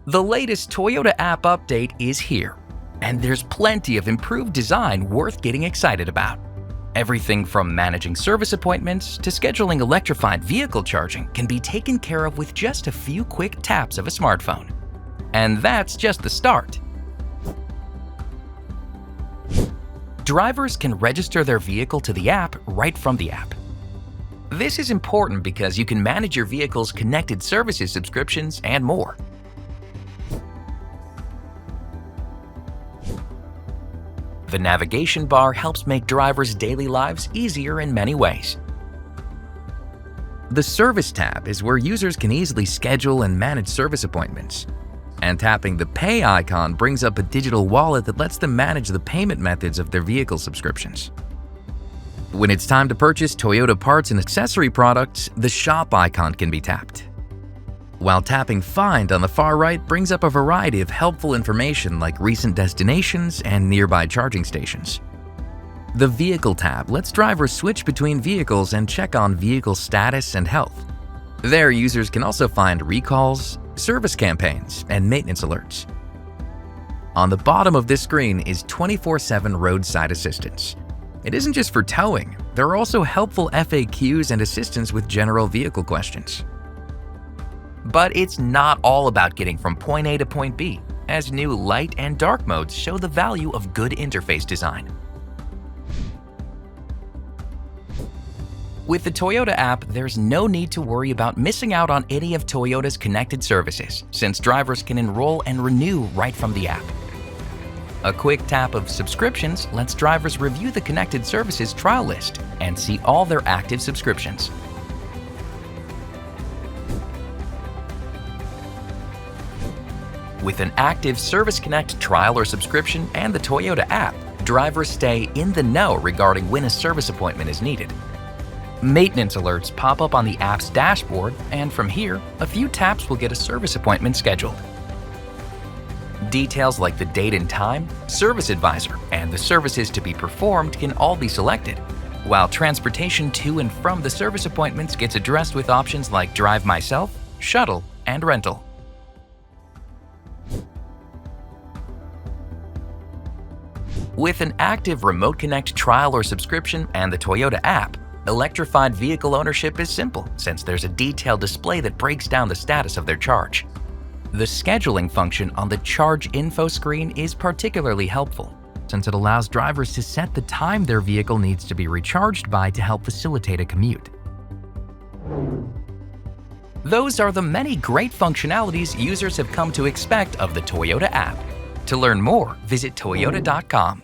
The latest Toyota app update is here, and there's plenty of improved design worth getting excited about. Everything from managing service appointments to scheduling electrified vehicle charging can be taken care of with just a few quick taps of a smartphone. And that's just the start. Drivers can register their vehicle to the app right from the app. This is important because you can manage your vehicle's connected services subscriptions and more. The navigation bar helps make drivers' daily lives easier in many ways. The Service tab is where users can easily schedule and manage service appointments. And tapping the Pay icon brings up a digital wallet that lets them manage the payment methods of their vehicle subscriptions. When it's time to purchase Toyota parts and accessory products, the Shop icon can be tapped. While tapping Find on the far right brings up a variety of helpful information like recent destinations and nearby charging stations. The Vehicle tab lets drivers switch between vehicles and check on vehicle status and health. There, users can also find recalls, service campaigns, and maintenance alerts. On the bottom of this screen is 24/7 roadside assistance. It isn't just for towing, there are also helpful FAQs and assistance with general vehicle questions. But it's not all about getting from point A to point B, as new light and dark modes show the value of good interface design. With the Toyota app, there's no need to worry about missing out on any of Toyota's connected services, since drivers can enroll and renew right from the app. A quick tap of subscriptions lets drivers review the connected services trial list and see all their active subscriptions. With an active Service Connect trial or subscription and the Toyota app, drivers stay in the know regarding when a service appointment is needed. Maintenance alerts pop up on the app's dashboard, and from here, a few taps will get a service appointment scheduled. Details like the date and time, service advisor, and the services to be performed can all be selected, while transportation to and from the service appointments gets addressed with options like Drive Myself, Shuttle, and Rental. With an active Remote Connect trial or subscription and the Toyota app, electrified vehicle ownership is simple since there's a detailed display that breaks down the status of their charge. The scheduling function on the Charge Info screen is particularly helpful since it allows drivers to set the time their vehicle needs to be recharged by to help facilitate a commute. Those are the many great functionalities users have come to expect of the Toyota app. To learn more, visit toyota.com.